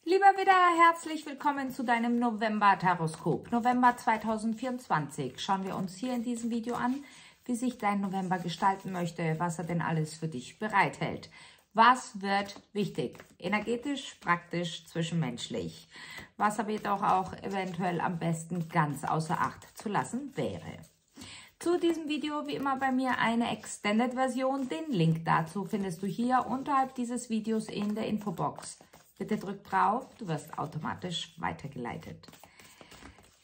Lieber Widder, herzlich willkommen zu deinem November-Taroskop. November 2024. Schauen wir uns hier in diesem Video an, wie sich dein November gestalten möchte, was er denn alles für dich bereithält. Was wird wichtig? Energetisch, praktisch, zwischenmenschlich. Was aber jedoch auch eventuell am besten ganz außer Acht zu lassen wäre. Zu diesem Video wie immer bei mir eine Extended-Version. Den Link dazu findest du hier unterhalb dieses Videos in der Infobox. Bitte drück drauf, du wirst automatisch weitergeleitet.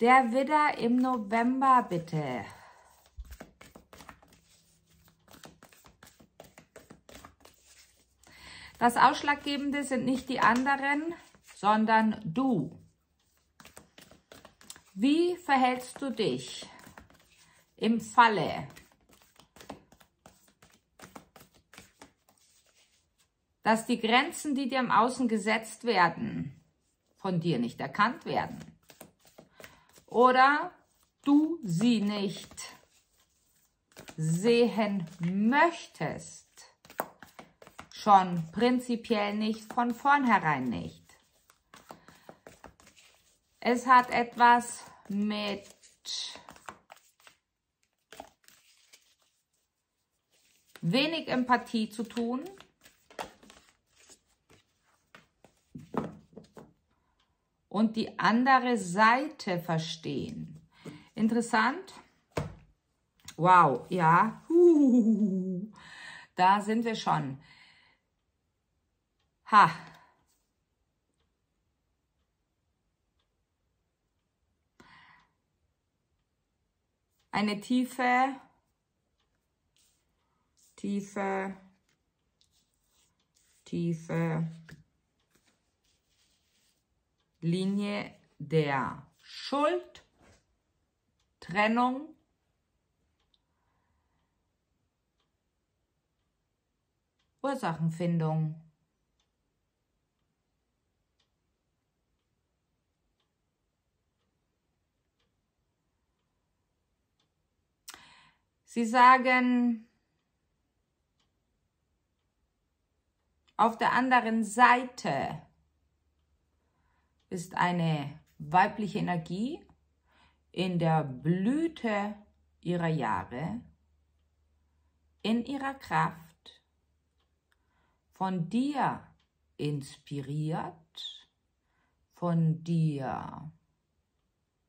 Der Widder im November, bitte. Das Ausschlaggebende sind nicht die anderen, sondern du. Wie verhältst du dich im Falle, dass die Grenzen, die dir im Außen gesetzt werden, von dir nicht erkannt werden? Oder du sie nicht sehen möchtest? Schon prinzipiell nicht, von vornherein nicht. Es hat etwas mit wenig Empathie zu tun. Und die andere Seite verstehen. Interessant. Wow, ja. Da sind wir schon. Ha. Eine tiefe Linie der Schuld, Trennung, Ursachenfindung. Sie sagen, auf der anderen Seite ist eine weibliche Energie in der Blüte ihrer Jahre, in ihrer Kraft, von dir inspiriert, von dir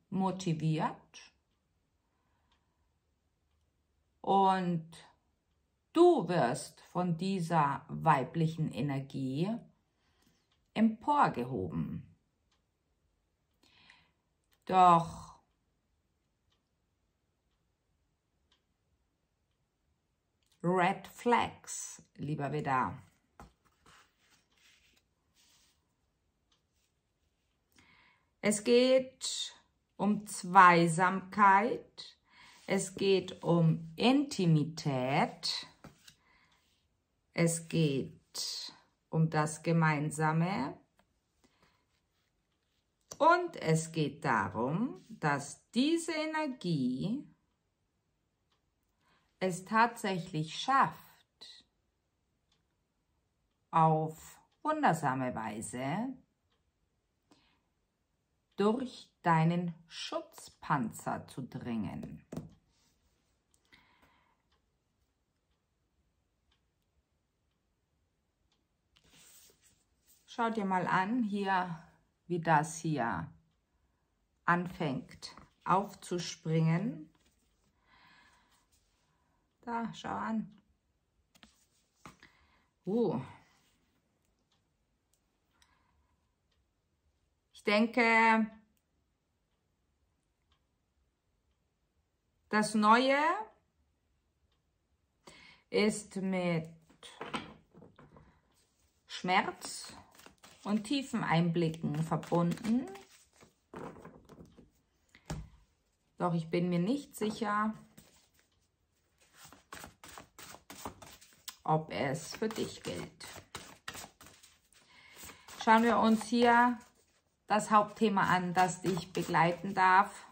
motiviert, und du wirst von dieser weiblichen Energie emporgehoben. Doch Red Flags, lieber Widder. Es geht um Zweisamkeit, es geht um Intimität, es geht um das Gemeinsame. Und es geht darum, dass diese Energie es tatsächlich schafft, auf wundersame Weise durch deinen Schutzpanzer zu dringen. Schau dir mal an, hier, wie das hier anfängt aufzuspringen. Da, schau an. Ich denke, das Neue ist mit Schmerz und tiefen Einblicken verbunden. Doch ich bin mir nicht sicher, ob es für dich gilt. Schauen wir uns hier das Hauptthema an, das dich begleiten darf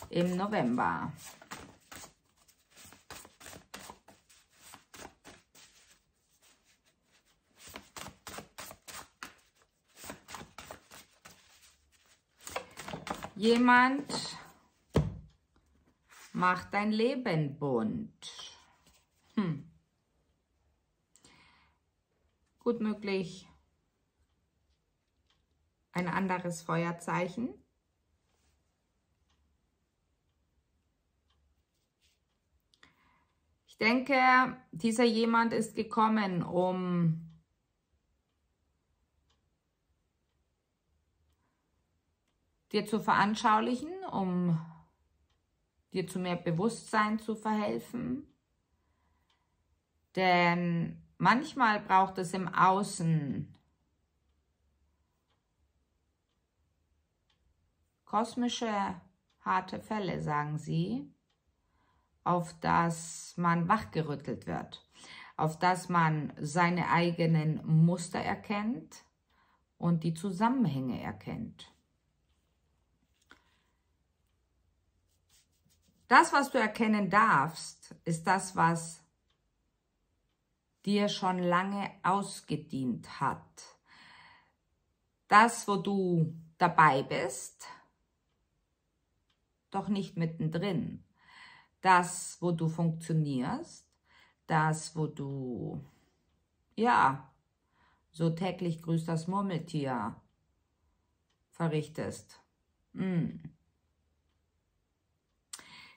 im November. Jemand macht dein Leben bunt. Gut möglich ein anderes Feuerzeichen. Ich denke, dieser jemand ist gekommen, um dir zu veranschaulichen, um dir zu mehr Bewusstsein zu verhelfen. Denn manchmal braucht es im Außen kosmische, harte Fälle, sagen sie, auf das man wachgerüttelt wird, auf das man seine eigenen Muster erkennt und die Zusammenhänge erkennt. Das, was du erkennen darfst, ist das, was dir schon lange ausgedient hat. Das, wo du dabei bist, doch nicht mittendrin. Das, wo du funktionierst, das, wo du, ja, so täglich grüßt das Murmeltier verrichtest.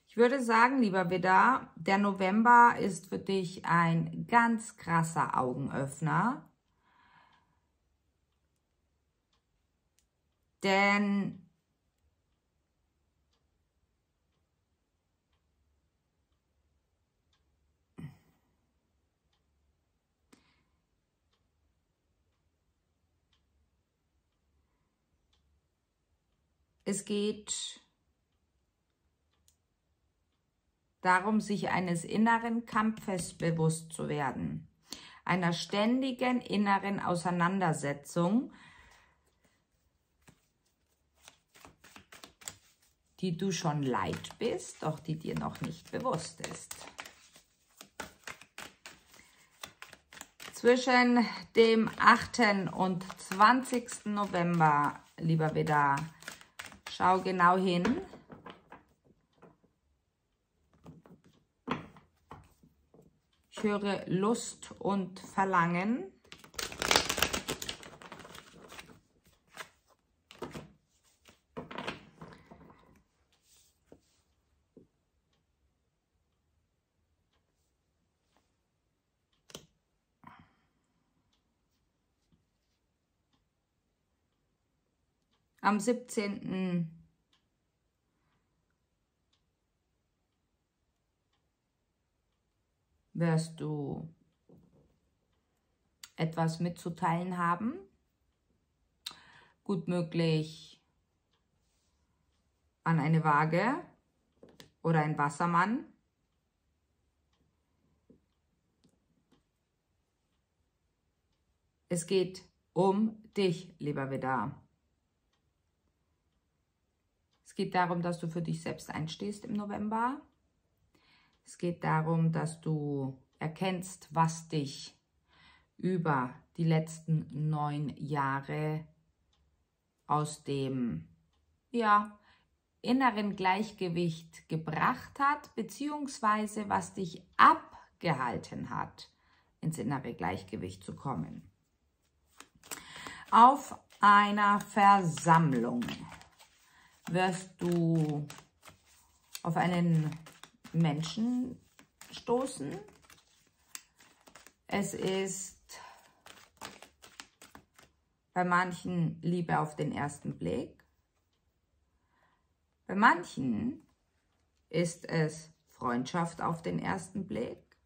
Ich würde sagen, lieber Widder, der November ist für dich ein ganz krasser Augenöffner. Denn es geht darum, sich eines inneren Kampfes bewusst zu werden, einer ständigen inneren Auseinandersetzung, die du schon leid bist, doch die dir noch nicht bewusst ist. Zwischen dem 8. und 20. November, lieber Widder, schau genau hin. Ich höre Lust und Verlangen. Am 17. wirst du etwas mitzuteilen haben. Gut möglich an eine Waage oder ein Wassermann. Es geht um dich, lieber Widder. Es geht darum, dass du für dich selbst einstehst im November. Es geht darum, dass du erkennst, was dich über die letzten 9 Jahre aus dem, ja, inneren Gleichgewicht gebracht hat, beziehungsweise was dich abgehalten hat, ins innere Gleichgewicht zu kommen. Auf einer Versammlung wirst du auf einen Menschen stoßen. Es ist bei manchen Liebe auf den ersten Blick. Bei manchen ist es Freundschaft auf den ersten Blick.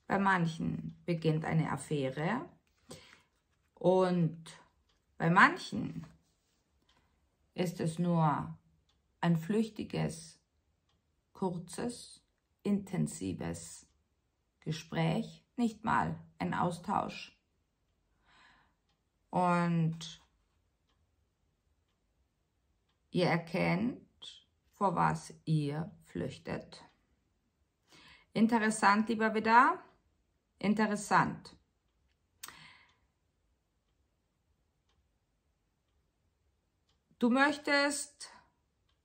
Bei manchen beginnt eine Affäre. Und bei manchen ist es nur ein flüchtiges, kurzes, intensives Gespräch, nicht mal ein Austausch. Und ihr erkennt, vor was ihr flüchtet. Interessant, lieber Widder, interessant. Du möchtest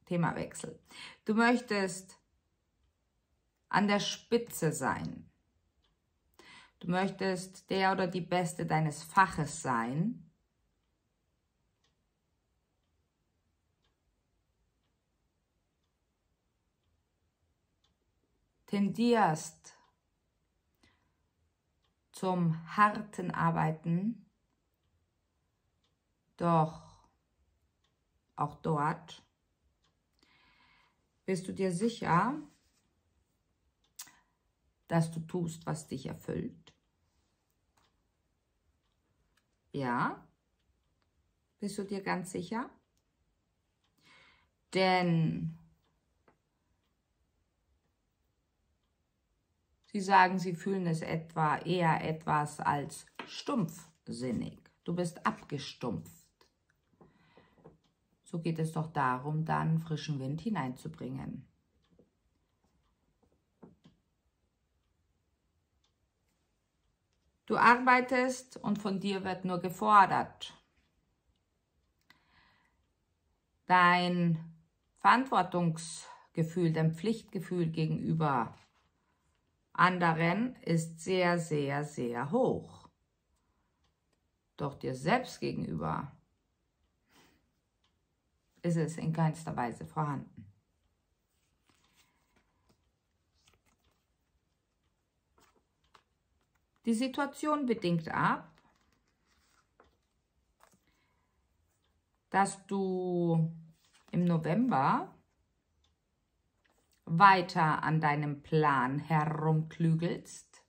Themawechsel. Du möchtest an der Spitze sein. Du möchtest der oder die Beste deines Faches sein. Tendierst zum harten Arbeiten, doch auch dort bist du dir sicher, dass du tust, was dich erfüllt. Ja, bist du dir ganz sicher? Denn sie sagen, sie fühlen es eher etwas als stumpfsinnig. Du bist abgestumpft. So geht es doch darum, dann frischen Wind hineinzubringen. Du arbeitest und von dir wird nur gefordert. Dein Verantwortungsgefühl, dein Pflichtgefühl gegenüber anderen ist sehr, sehr, sehr hoch. Doch dir selbst gegenüber ist es in keinster Weise vorhanden. Die Situation bedingt ab, dass du im November weiter an deinem Plan herumklügelst,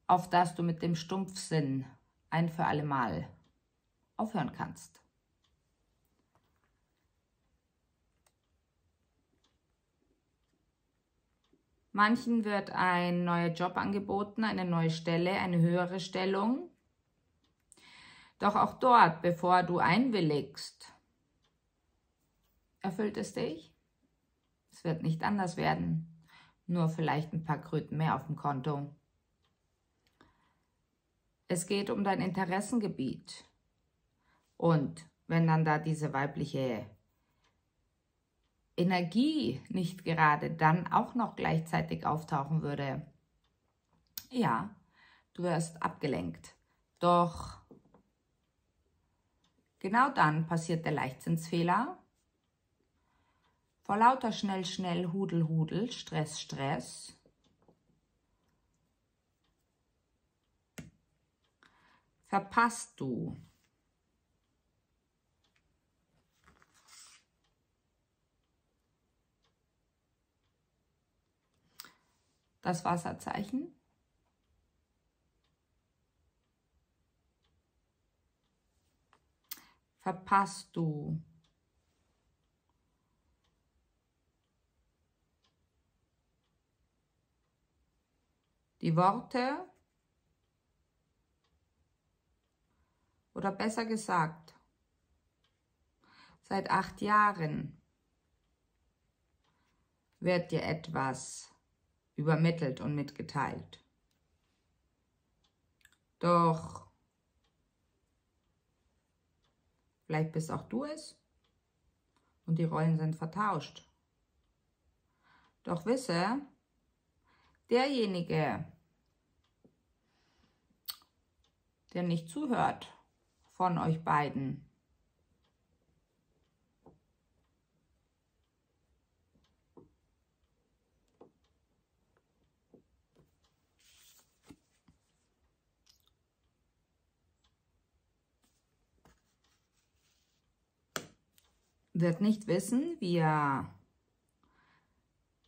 auf dass du mit dem Stumpfsinn ein für alle Mal aufhören kannst. Manchen wird ein neuer Job angeboten, eine neue Stelle, eine höhere Stellung. Doch auch dort, bevor du einwilligst, erfüllt es dich? Es wird nicht anders werden, nur vielleicht ein paar Kröten mehr auf dem Konto. Es geht um dein Interessengebiet. Und wenn dann da diese weibliche Energie nicht gerade dann auch noch gleichzeitig auftauchen würde, ja, du wirst abgelenkt. Doch genau dann passiert der Leichtsinnsfehler. Vor lauter schnell, schnell, Hudel, Hudel, Stress, Stress, verpasst du das Wasserzeichen. Verpasst du die Worte oder besser gesagt, seit 8 Jahren wird dir etwas übermittelt und mitgeteilt. Doch vielleicht bist auch du es und die Rollen sind vertauscht. Doch wisse, derjenige, der nicht zuhört von euch beiden, wird nicht wissen, wie er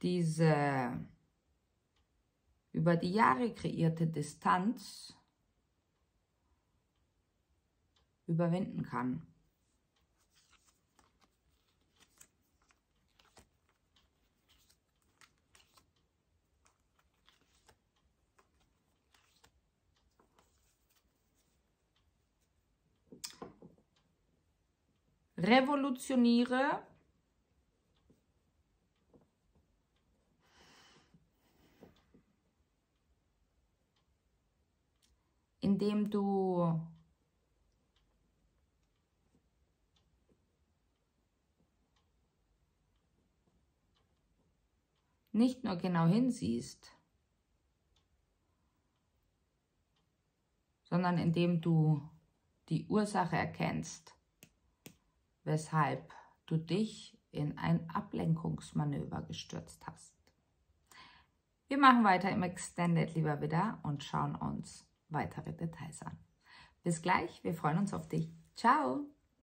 diese über die Jahre kreierte Distanz überwinden kann. Revolutioniere indem du nicht nur genau hinsiehst, sondern indem du die Ursache erkennst, weshalb du dich in ein Ablenkungsmanöver gestürzt hast. Wir machen weiter im Extended lieber wieder und schauen uns weitere Details an. Bis gleich, wir freuen uns auf dich. Ciao!